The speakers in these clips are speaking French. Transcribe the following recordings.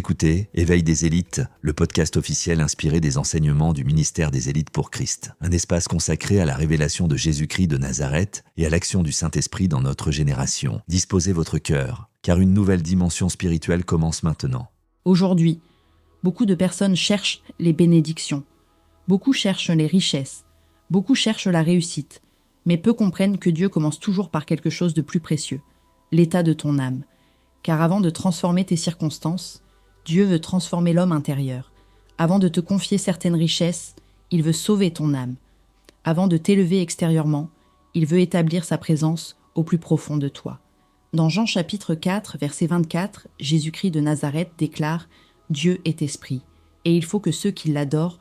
écoutez Éveil des élites, le podcast officiel inspiré des enseignements du ministère des élites pour Christ. Un espace consacré à la révélation de Jésus-Christ de Nazareth et à l'action du Saint-Esprit dans notre génération. Disposez votre cœur, car une nouvelle dimension spirituelle commence maintenant. Aujourd'hui, beaucoup de personnes cherchent les bénédictions. Beaucoup cherchent les richesses. Beaucoup cherchent la réussite. Mais peu comprennent que Dieu commence toujours par quelque chose de plus précieux, l'état de ton âme. Car avant de transformer tes circonstances, Dieu veut transformer l'homme intérieur. Avant de te confier certaines richesses, il veut sauver ton âme. Avant de t'élever extérieurement, il veut établir sa présence au plus profond de toi. Dans Jean chapitre 4, verset 24, Jésus-Christ de Nazareth déclare « Dieu est esprit, et il faut que ceux qui l'adorent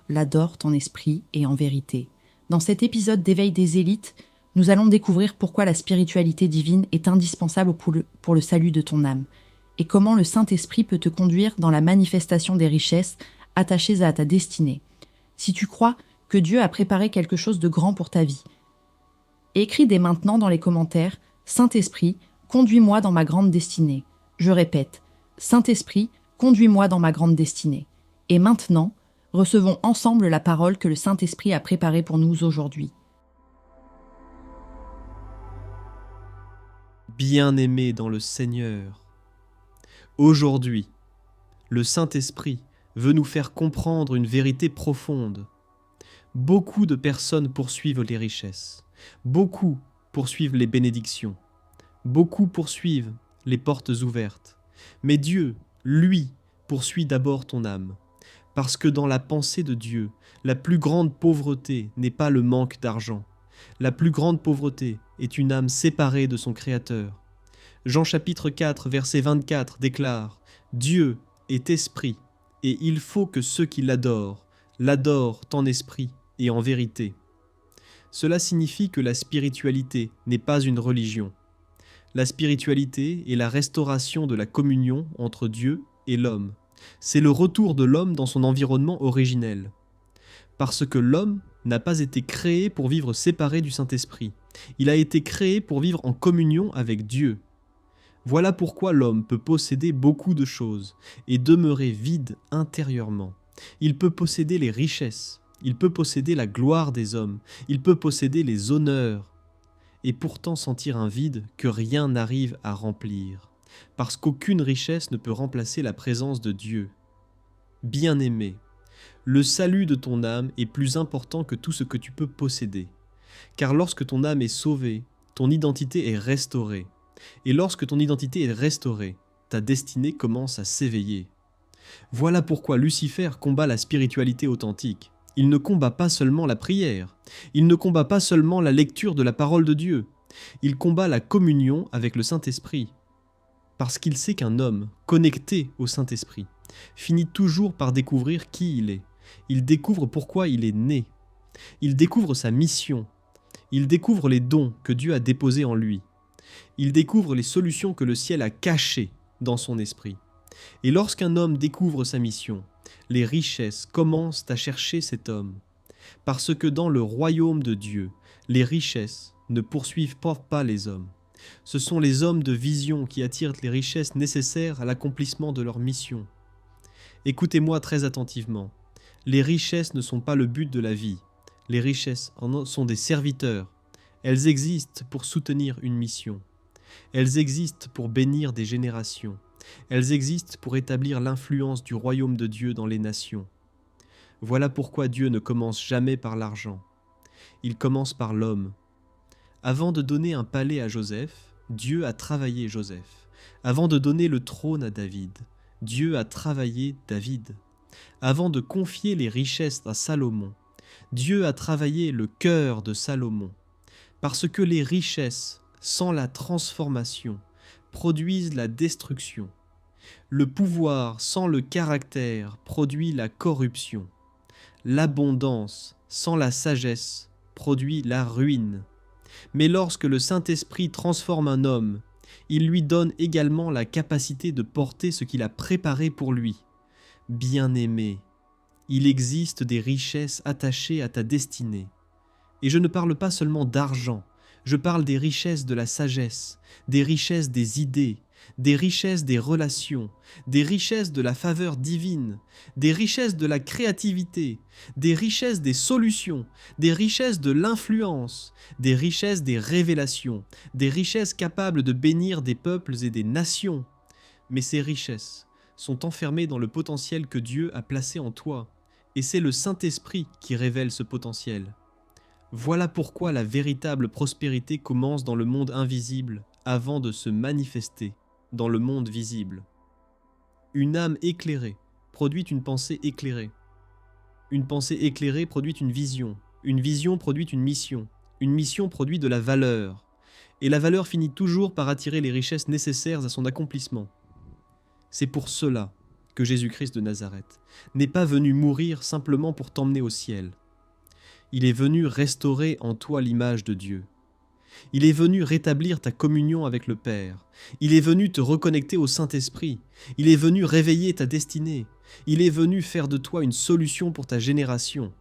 en esprit et en vérité ». Dans cet épisode d'Éveil des élites, nous allons découvrir pourquoi la spiritualité divine est indispensable pour le salut de ton âme, et comment le Saint-Esprit peut te conduire dans la manifestation des richesses attachées à ta destinée. Si tu crois que Dieu a préparé quelque chose de grand pour ta vie, écris dès maintenant dans les commentaires « Saint-Esprit, conduis-moi dans ma grande destinée ». Je répète, « Saint-Esprit, conduis-moi dans ma grande destinée ». Et maintenant, recevons ensemble la parole que le Saint-Esprit a préparée pour nous aujourd'hui. Bien-aimés dans le Seigneur, aujourd'hui, le Saint-Esprit veut nous faire comprendre une vérité profonde. Beaucoup de personnes poursuivent les richesses, beaucoup poursuivent les bénédictions, beaucoup poursuivent les portes ouvertes. Mais Dieu, lui, poursuit d'abord ton âme. Parce que dans la pensée de Dieu, la plus grande pauvreté n'est pas le manque d'argent. La plus grande pauvreté est une âme séparée de son Créateur. Jean chapitre 4, verset 24 déclare « Dieu est esprit, et il faut que ceux qui l'adorent en esprit et en vérité. » Cela signifie que la spiritualité n'est pas une religion. La spiritualité est la restauration de la communion entre Dieu et l'homme. C'est le retour de l'homme dans son environnement originel. Parce que l'homme n'a pas été créé pour vivre séparé du Saint-Esprit. Il a été créé pour vivre en communion avec Dieu. Voilà pourquoi l'homme peut posséder beaucoup de choses et demeurer vide intérieurement. Il peut posséder les richesses, il peut posséder la gloire des hommes, il peut posséder les honneurs, et pourtant sentir un vide que rien n'arrive à remplir, parce qu'aucune richesse ne peut remplacer la présence de Dieu. Bien-aimé, le salut de ton âme est plus important que tout ce que tu peux posséder, car lorsque ton âme est sauvée, ton identité est restaurée. Et lorsque ton identité est restaurée, ta destinée commence à s'éveiller. Voilà pourquoi Lucifer combat la spiritualité authentique. Il ne combat pas seulement la prière, il ne combat pas seulement la lecture de la parole de Dieu, il combat la communion avec le Saint-Esprit. Parce qu'il sait qu'un homme connecté au Saint-Esprit finit toujours par découvrir qui il est. Il découvre pourquoi il est né. Il découvre sa mission. Il découvre les dons que Dieu a déposés en lui. Il découvre les solutions que le ciel a cachées dans son esprit. Et lorsqu'un homme découvre sa mission, les richesses commencent à chercher cet homme. Parce que dans le royaume de Dieu, les richesses ne poursuivent pas les hommes. Ce sont les hommes de vision qui attirent les richesses nécessaires à l'accomplissement de leur mission. Écoutez-moi très attentivement. Les richesses ne sont pas le but de la vie. Les richesses en sont des serviteurs. Elles existent pour soutenir une mission. Elles existent pour bénir des générations. Elles existent pour établir l'influence du royaume de Dieu dans les nations. Voilà pourquoi Dieu ne commence jamais par l'argent. Il commence par l'homme. Avant de donner un palais à Joseph, Dieu a travaillé Joseph. Avant de donner le trône à David, Dieu a travaillé David. Avant de confier les richesses à Salomon, Dieu a travaillé le cœur de Salomon. Parce que les richesses, sans la transformation, produisent la destruction. Le pouvoir sans le caractère produit la corruption. L'abondance sans la sagesse produit la ruine. Mais lorsque le Saint-Esprit transforme un homme, il lui donne également la capacité de porter ce qu'il a préparé pour lui. Bien-aimé, il existe des richesses attachées à ta destinée. Et je ne parle pas seulement d'argent, je parle des richesses de la sagesse, des richesses des idées, des richesses des relations, des richesses de la faveur divine, des richesses de la créativité, des richesses des solutions, des richesses de l'influence, des richesses des révélations, des richesses capables de bénir des peuples et des nations. Mais ces richesses sont enfermées dans le potentiel que Dieu a placé en toi, et c'est le Saint-Esprit qui révèle ce potentiel. Voilà pourquoi la véritable prospérité commence dans le monde invisible avant de se manifester dans le monde visible. Une âme éclairée produit une pensée éclairée. Une pensée éclairée produit une vision produit une mission produit de la valeur, et la valeur finit toujours par attirer les richesses nécessaires à son accomplissement. C'est pour cela que Jésus-Christ de Nazareth n'est pas venu mourir simplement pour t'emmener au ciel. Il est venu restaurer en toi l'image de Dieu. Il est venu rétablir ta communion avec le Père. Il est venu te reconnecter au Saint-Esprit. Il est venu réveiller ta destinée. Il est venu faire de toi une solution pour ta génération.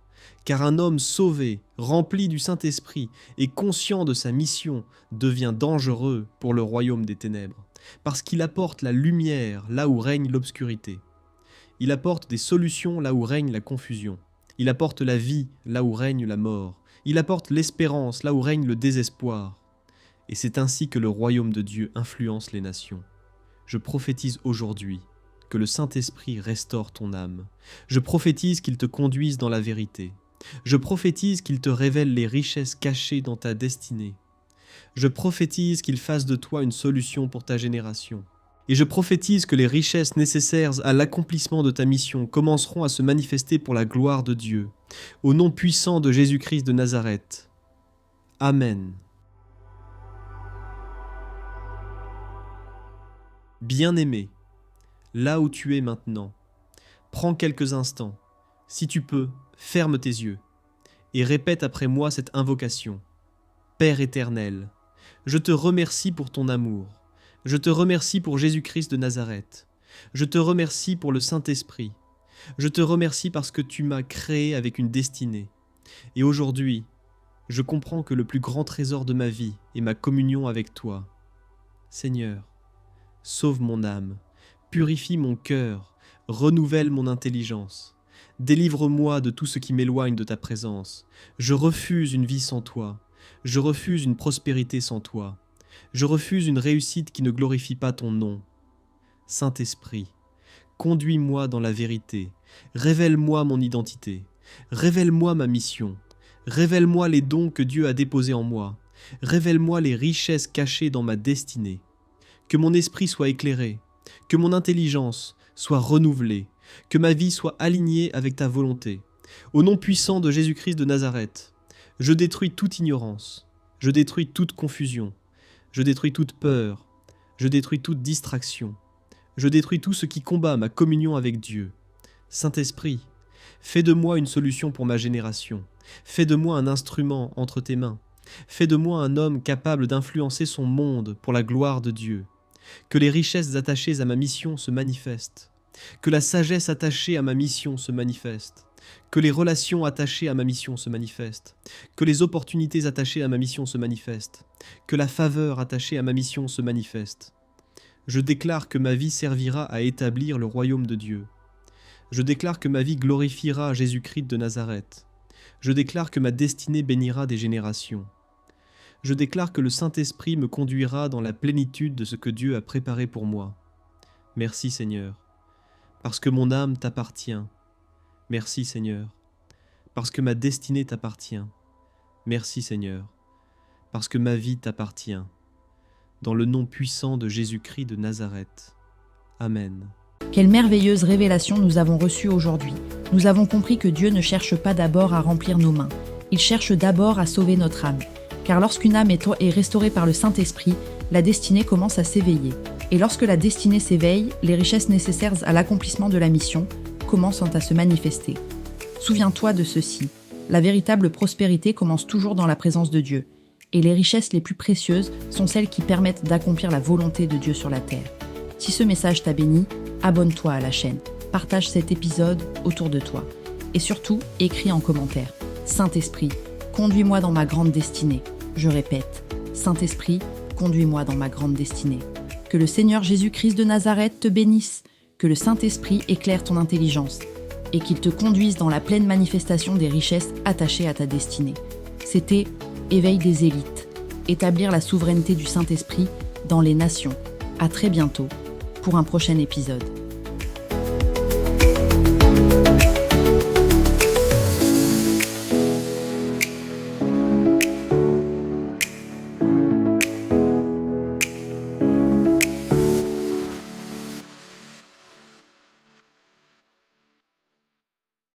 Car un homme sauvé, rempli du Saint-Esprit et conscient de sa mission devient dangereux pour le royaume des ténèbres, parce qu'il apporte la lumière là où règne l'obscurité. Il apporte des solutions là où règne la confusion. Il apporte la vie là où règne la mort. Il apporte l'espérance là où règne le désespoir. Et c'est ainsi que le royaume de Dieu influence les nations. Je prophétise aujourd'hui que le Saint-Esprit restaure ton âme. Je prophétise qu'il te conduise dans la vérité. Je prophétise qu'il te révèle les richesses cachées dans ta destinée. Je prophétise qu'il fasse de toi une solution pour ta génération. Et je prophétise que les richesses nécessaires à l'accomplissement de ta mission commenceront à se manifester pour la gloire de Dieu, au nom puissant de Jésus-Christ de Nazareth. Amen. Bien-aimé, là où tu es maintenant, prends quelques instants. Si tu peux, ferme tes yeux et répète après moi cette invocation. Père éternel, je te remercie pour ton amour. Je te remercie pour Jésus-Christ de Nazareth. Je te remercie pour le Saint-Esprit. Je te remercie parce que tu m'as créé avec une destinée. Et aujourd'hui, je comprends que le plus grand trésor de ma vie est ma communion avec toi. Seigneur, sauve mon âme, purifie mon cœur, renouvelle mon intelligence. Délivre-moi de tout ce qui m'éloigne de ta présence. Je refuse une vie sans toi. Je refuse une prospérité sans toi. Je refuse une réussite qui ne glorifie pas ton nom. Saint-Esprit, conduis-moi dans la vérité. Révèle-moi mon identité. Révèle-moi ma mission. Révèle-moi les dons que Dieu a déposés en moi. Révèle-moi les richesses cachées dans ma destinée. Que mon esprit soit éclairé. Que mon intelligence soit renouvelée. Que ma vie soit alignée avec ta volonté. Au nom puissant de Jésus-Christ de Nazareth, je détruis toute ignorance. Je détruis toute confusion. Je détruis toute peur, je détruis toute distraction, je détruis tout ce qui combat ma communion avec Dieu. Saint-Esprit, fais de moi une solution pour ma génération, fais de moi un instrument entre tes mains, fais de moi un homme capable d'influencer son monde pour la gloire de Dieu. Que les richesses attachées à ma mission se manifestent, que la sagesse attachée à ma mission se manifeste, que les relations attachées à ma mission se manifestent, que les opportunités attachées à ma mission se manifestent, que la faveur attachée à ma mission se manifeste. Je déclare que ma vie servira à établir le royaume de Dieu. Je déclare que ma vie glorifiera Jésus-Christ de Nazareth. Je déclare que ma destinée bénira des générations. Je déclare que le Saint-Esprit me conduira dans la plénitude de ce que Dieu a préparé pour moi. Merci Seigneur, parce que mon âme t'appartient. Merci Seigneur, parce que ma destinée t'appartient. Merci Seigneur, parce que ma vie t'appartient. Dans le nom puissant de Jésus-Christ de Nazareth. Amen. Quelle merveilleuse révélation nous avons reçue aujourd'hui. Nous avons compris que Dieu ne cherche pas d'abord à remplir nos mains. Il cherche d'abord à sauver notre âme. Car lorsqu'une âme est restaurée par le Saint-Esprit, la destinée commence à s'éveiller. Et lorsque la destinée s'éveille, les richesses nécessaires à l'accomplissement de la mission commencent à se manifester. Souviens-toi de ceci. La véritable prospérité commence toujours dans la présence de Dieu. Et les richesses les plus précieuses sont celles qui permettent d'accomplir la volonté de Dieu sur la terre. Si ce message t'a béni, abonne-toi à la chaîne, partage cet épisode autour de toi. Et surtout, écris en commentaire. Saint-Esprit, conduis-moi dans ma grande destinée. Je répète, Saint-Esprit, conduis-moi dans ma grande destinée. Que le Seigneur Jésus-Christ de Nazareth te bénisse, que le Saint-Esprit éclaire ton intelligence et qu'il te conduise dans la pleine manifestation des richesses attachées à ta destinée. C'était Éveil des élites, établir la souveraineté du Saint-Esprit dans les nations. À très bientôt pour un prochain épisode.